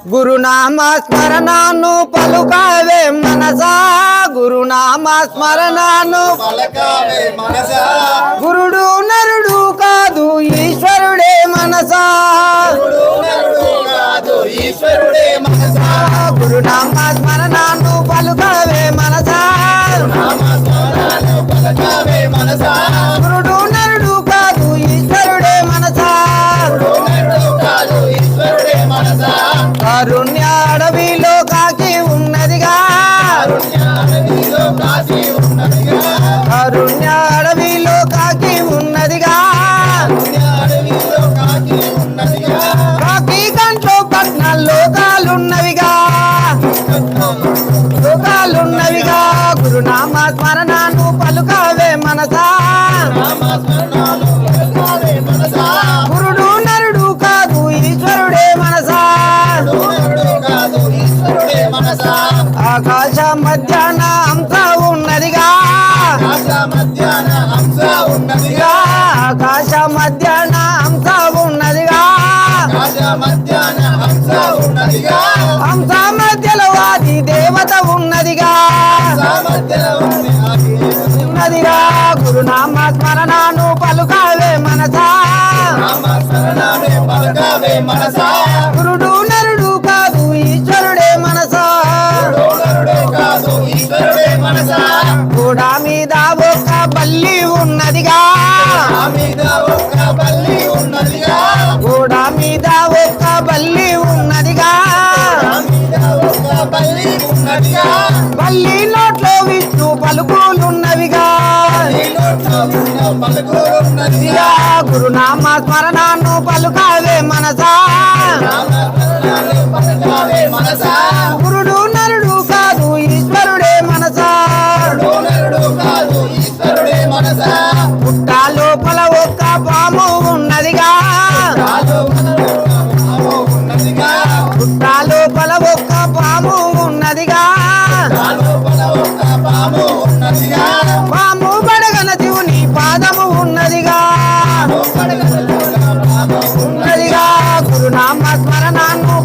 గురునామ స్మరణను పలుకావే మనసా గురునామ స్మరణను పలకావే మనసా గురుడు నరుడు కాదు ఈశ్వరుడే మనసా గురుడు నరుడు కాదు ఈశ్వరుడే మనసా గురునామ స్మరణను పలుకావే మనసా నామ స్మరణను పలకావే మనసా గురుడు నరుడు కాదు ఈశ్వరుడే మనసా గురుడు నరుడు కాదు ఈశ్వరుడే మనసా కారుణ్య అడవిలో కాకి ఉన్నదిగా అడవిలో కాసి ఉన్నదిగా కారుణ్య అడవిలో కాకి ఉన్నదిగా అడవిలో కాకి ఉన్నదిగా కాకి కంట్లో పట్న లోకాలున్నవిగా లోకాలున్నవిగా గురునామ స్మరణను పలుకావే మనసా నామ స్మరణను పలకావే మనసా గురుడు నరుడు కాదు ఈశ్వరుడే మనసా గురుడు కాదు ఈశ్వరుడే మనసా ఆకాశ మధ్యాహ్న అంశ ఉన్నదిగా ఆకాశ మధ్యాహ్న హంస ఉన్నదిగా ఆకాశ మధ్యాహ్న అంశ ఉన్నదిగా ఆకాశ మధ్యాహ్న హంస ఉన్నదిగా హంస మధ్యలో ఆది దేవత ఉన్నదిగా మధ్యలో ఉంది ఆది ఉన్నదిగా గురునామ స్మరణను పలుకావే మనసా నామ స్మరణనే పలకావే మనసా గురుడు నరుడు కాదు ఈశ్వరుడే మనసా గురుడు కాదు ఈశ్వరుడే మనసా గోడ మీద ఒక బల్లి ఉన్నదిగా ఆ మీద ఒక్క బల్లి ఉన్నదిగా గోడ మీద ఒక బల్లి ఉన్నదిగా ఆ మీద ఒక్క బల్లి ఉన్నదిగా బల్లి నోట్లో విష్ణు పలుకులున్నవిగా ఈ నోట్లో ఉన్న పలుకులు ఉన్నదిగా గురునామ స్మరణను పలుకావే మనసా నామ స్మరణనే పలకావే మనసా గురుడు నరుడు కాదు ఈశ్వరుడే మనసా నరుడు కాదు ఈశ్వరుడే మనసా పుట్ట లోపల ఒక్క పాము ఉన్నదిగా కాదు మనలో ఉన్నదిగా పుట్ట లోపల ఒక్క పాము ఉన్నదిగా లోపల ఒక్క పాము ఉన్నదిగా పాము బడగన శివుని పాదము ఉన్నదిగా ఉన్నదిగా గురునామ స్మరణను